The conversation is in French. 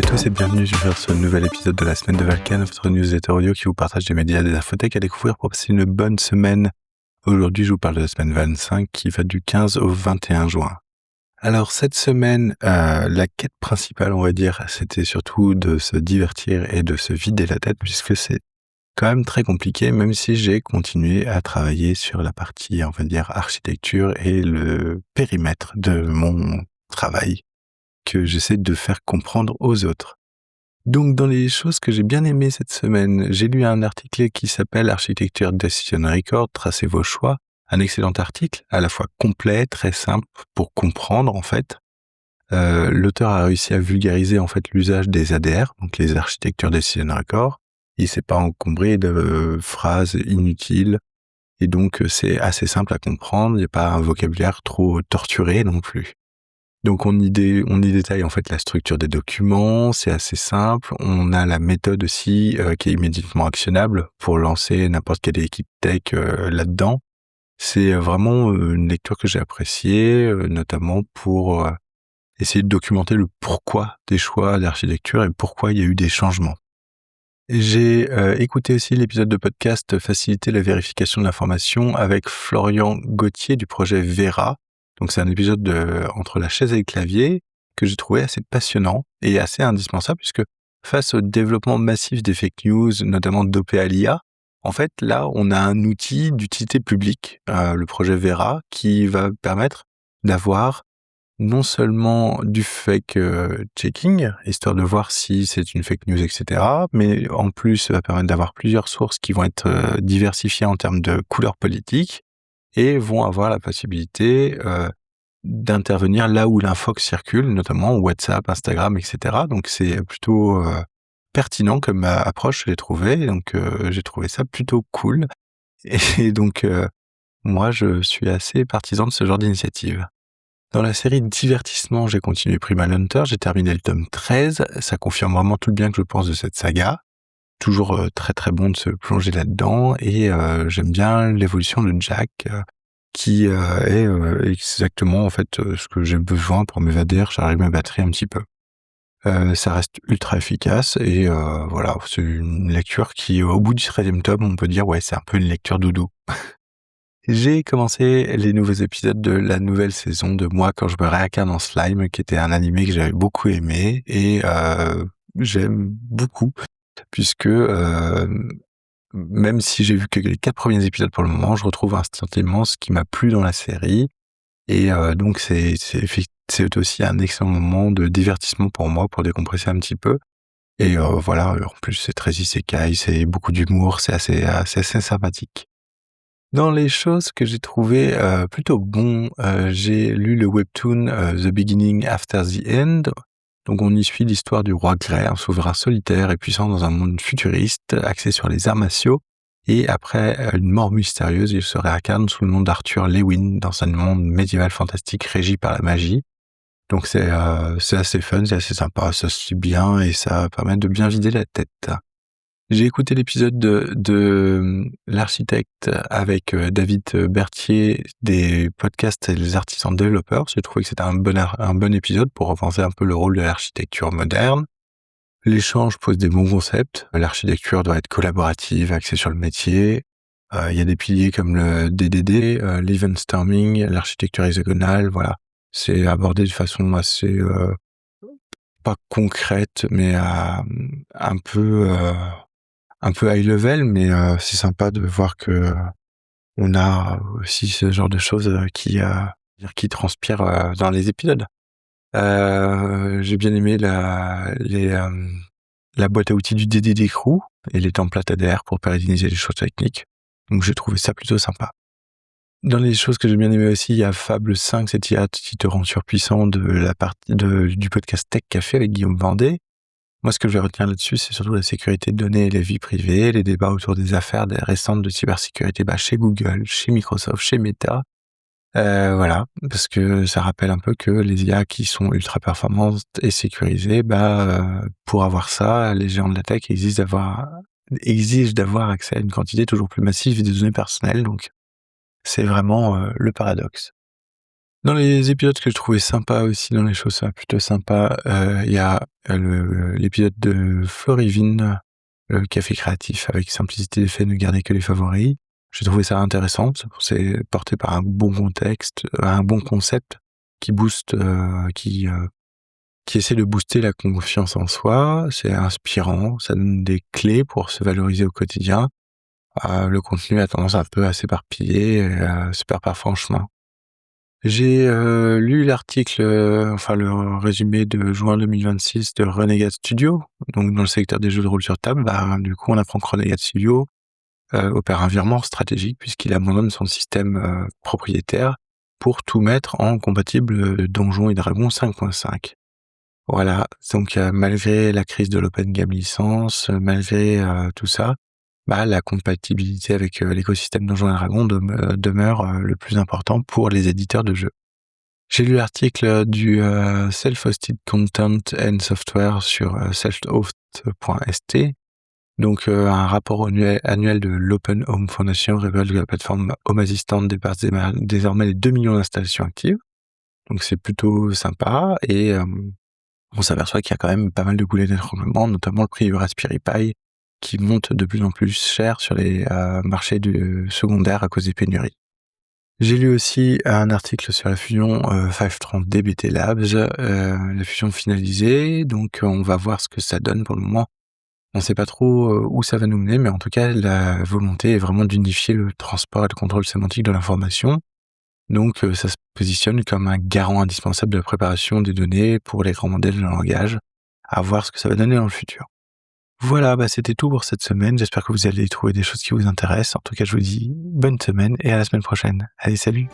Salut à tous et bienvenue sur ce nouvel épisode de la semaine de Valkan, votre newsletter audio qui vous partage des médias et des infotech à découvrir pour passer une bonne semaine. Aujourd'hui, je vous parle de la semaine 25 qui va du 15 au 21 juin. Alors cette semaine, la quête principale, on va dire, c'était surtout de se divertir et de se vider la tête puisque c'est quand même très compliqué, même si j'ai continué à travailler sur la partie, on va dire, architecture et le périmètre de mon travail que j'essaie de faire comprendre aux autres. Donc, dans les choses que j'ai bien aimées cette semaine, j'ai lu un article qui s'appelle Architecture Decision Record, tracez vos choix. Un excellent article, à la fois complet, très simple pour comprendre en fait. L'auteur a réussi à vulgariser en fait l'usage des ADR, donc les Architecture Decision Record. Il s'est pas encombré de phrases inutiles et donc c'est assez simple à comprendre. Il n'y a pas un vocabulaire trop torturé non plus. Donc on y détaille en fait la structure des documents, c'est assez simple. On a la méthode aussi qui est immédiatement actionnable pour lancer n'importe quelle équipe tech là-dedans. C'est vraiment une lecture que j'ai appréciée, notamment pour essayer de documenter le pourquoi des choix d'architecture et pourquoi il y a eu des changements. J'ai écouté aussi l'épisode de podcast Faciliter la vérification de l'information avec Florian Gauthier du projet Vera. Donc c'est un épisode entre la chaise et le clavier que j'ai trouvé assez passionnant et assez indispensable puisque face au développement massif des fake news, notamment dopées à l'IA, en fait là on a un outil d'utilité publique, le projet Vera, qui va permettre d'avoir non seulement du fake checking, histoire de voir si c'est une fake news, etc., mais en plus ça va permettre d'avoir plusieurs sources qui vont être diversifiées en termes de couleurs politiques et vont avoir la possibilité d'intervenir là où l'infox circule, notamment WhatsApp, Instagram, etc. Donc c'est plutôt pertinent comme approche, je l'ai trouvé. Donc j'ai trouvé ça plutôt cool. Et donc moi, je suis assez partisan de ce genre d'initiative. Dans la série divertissement, j'ai continué Primal Hunter, j'ai terminé le tome 13. Ça confirme vraiment tout le bien que je pense de cette saga. Toujours très très bon de se plonger là-dedans. Et j'aime bien l'évolution de Jack, qui est exactement en fait ce que j'ai besoin pour m'évader, recharger ma batterie un petit peu. Ça reste ultra efficace et voilà, c'est une lecture qui, au bout du 13e tome, on peut dire ouais, c'est un peu une lecture doudou. J'ai commencé les nouveaux épisodes de la nouvelle saison de Moi quand je me réincarne en slime, qui était un animé que j'avais beaucoup aimé et j'aime beaucoup puisque même si j'ai vu que les 4 premiers épisodes pour le moment, je retrouve instantanément ce qui m'a plu dans la série et donc c'est aussi un excellent moment de divertissement pour moi, pour décompresser un petit peu et voilà, en plus c'est très isekai, c'est beaucoup d'humour, c'est assez sympathique. Dans les choses que j'ai trouvées plutôt bon, j'ai lu le webtoon The Beginning After the End. Donc on y suit l'histoire du roi Grey, un souverain solitaire et puissant dans un monde futuriste axé sur les arts martiaux. Et après une mort mystérieuse, il se réincarne sous le nom d'Arthur Lewin dans un monde médiéval fantastique régi par la magie. Donc c'est assez fun, c'est assez sympa, ça se lit bien et ça permet de bien vider la tête. J'ai écouté l'épisode de l'architecte avec David Berthier des podcasts et les artisans développeurs. J'ai trouvé que c'était un bon épisode pour repenser un peu le rôle de l'architecture moderne. L'échange pose des bons concepts. L'architecture doit être collaborative, axée sur le métier. Il y a des piliers comme le DDD, l'event storming, l'architecture hexagonale, voilà. C'est abordé de façon assez pas concrète, mais un peu high level, mais c'est sympa de voir que on a aussi ce genre de choses qui transpirent dans les épisodes. J'ai bien aimé la boîte à outils du DDD Crew et les templates ADR pour pérenniser les choses techniques. Donc j'ai trouvé ça plutôt sympa. Dans les choses que j'ai bien aimé aussi, il y a Fable 5, cette IA qui te rend surpuissant de la partie du podcast Tech Café avec Guillaume Vendée. Moi, ce que je vais retenir là-dessus, c'est surtout la sécurité de données et les vies privées, les débats autour des affaires récentes de cybersécurité chez Google, chez Microsoft, chez Meta. Voilà, parce que ça rappelle un peu que les IA qui sont ultra performantes et sécurisées, pour avoir ça, les géants de la tech exigent d'avoir accès à une quantité toujours plus massive de données personnelles. Donc, c'est vraiment le paradoxe. Dans les épisodes que je trouvais sympas aussi, dans les choses plutôt sympas, il y a l'épisode de Florivine, le café créatif avec simplicité d'effet, ne garder que les favoris. J'ai trouvé ça intéressant, c'est porté par un bon contexte, un bon concept qui booste, qui essaie de booster la confiance en soi. C'est inspirant, ça donne des clés pour se valoriser au quotidien. Le contenu a tendance un peu à s'éparpiller et à se perd parfois en chemin. J'ai, lu l'article, enfin le résumé de juin 2026 de Renegade Studio, donc dans le secteur des jeux de rôle sur table. Du coup, on apprend que Renegade Studio, opère un virement stratégique puisqu'il abandonne son système, propriétaire pour tout mettre en compatible, Donjons et Dragons 5.5. Voilà, donc malgré la crise de l'open game licence, malgré, tout ça, la compatibilité avec, l'écosystème Donjons et Dragons demeure, le plus important pour les éditeurs de jeux. J'ai lu l'article du Self-Hosted Content and Software sur selfhost.st. Donc, un rapport annuel de l'Open Home Foundation révèle que la plateforme Home Assistant dépasse désormais les 2 millions d'installations actives. Donc, c'est plutôt sympa et on s'aperçoit qu'il y a quand même pas mal de goulets d'étranglement, notamment le prix du Raspberry Pi qui monte de plus en plus cher sur les marchés secondaires à cause des pénuries. J'ai lu aussi un article sur la fusion 530 DBT Labs, la fusion finalisée, donc on va voir ce que ça donne pour le moment. On ne sait pas trop où ça va nous mener, mais en tout cas, la volonté est vraiment d'unifier le transport et le contrôle sémantique de l'information. Donc ça se positionne comme un garant indispensable de la préparation des données pour les grands modèles de langage. À voir ce que ça va donner dans le futur. Voilà, c'était tout pour cette semaine. J'espère que vous allez trouver des choses qui vous intéressent. En tout cas, je vous dis bonne semaine et à la semaine prochaine. Allez, salut!